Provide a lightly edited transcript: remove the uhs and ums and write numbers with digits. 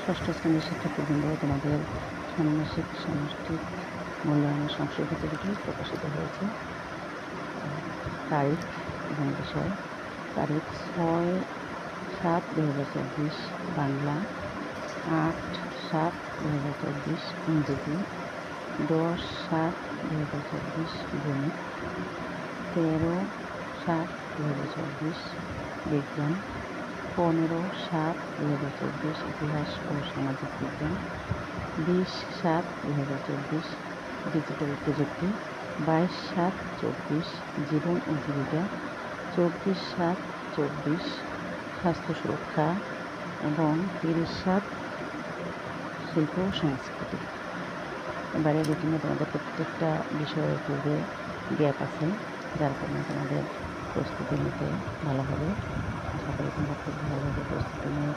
ষষ্ঠ শ্রেণীর শিক্ষার্থীবৃন্দ, তোমাদের ষান্মাসিক সামষ্টিক মূল্যায়নের সংশোধিত রিপোর্ট প্রকাশিত হয়েছে। তারিখ এবং বিষয়: তারিখ 6/7/2024 বাংলা, 8/7/2024 ইংরেজি, 10/7/2024 গণিত, 13/7/2024 বিজ্ঞান, 15/7/2024 ইতিহাস ও সামাজিক বিজ্ঞান, 20/7/2024 ডিজিটাল প্রযুক্তি, 22/7/24 জীবন ও জীবিকা, 24/7/24 স্বাস্থ্য সুরক্ষা এবং 30/7 শিল্প ও সংস্কৃতি। এবারে রুটিনে তোমাদের প্রত্যেকটা বিষয়ের পূর্বে গ্যাপ আছে, যার কারণে তোমাদের প্রস্তুতি নিতে ভালো হবে। আশা করি তোমরা খুব ভালোভাবে প্রস্তুতি নিয়ে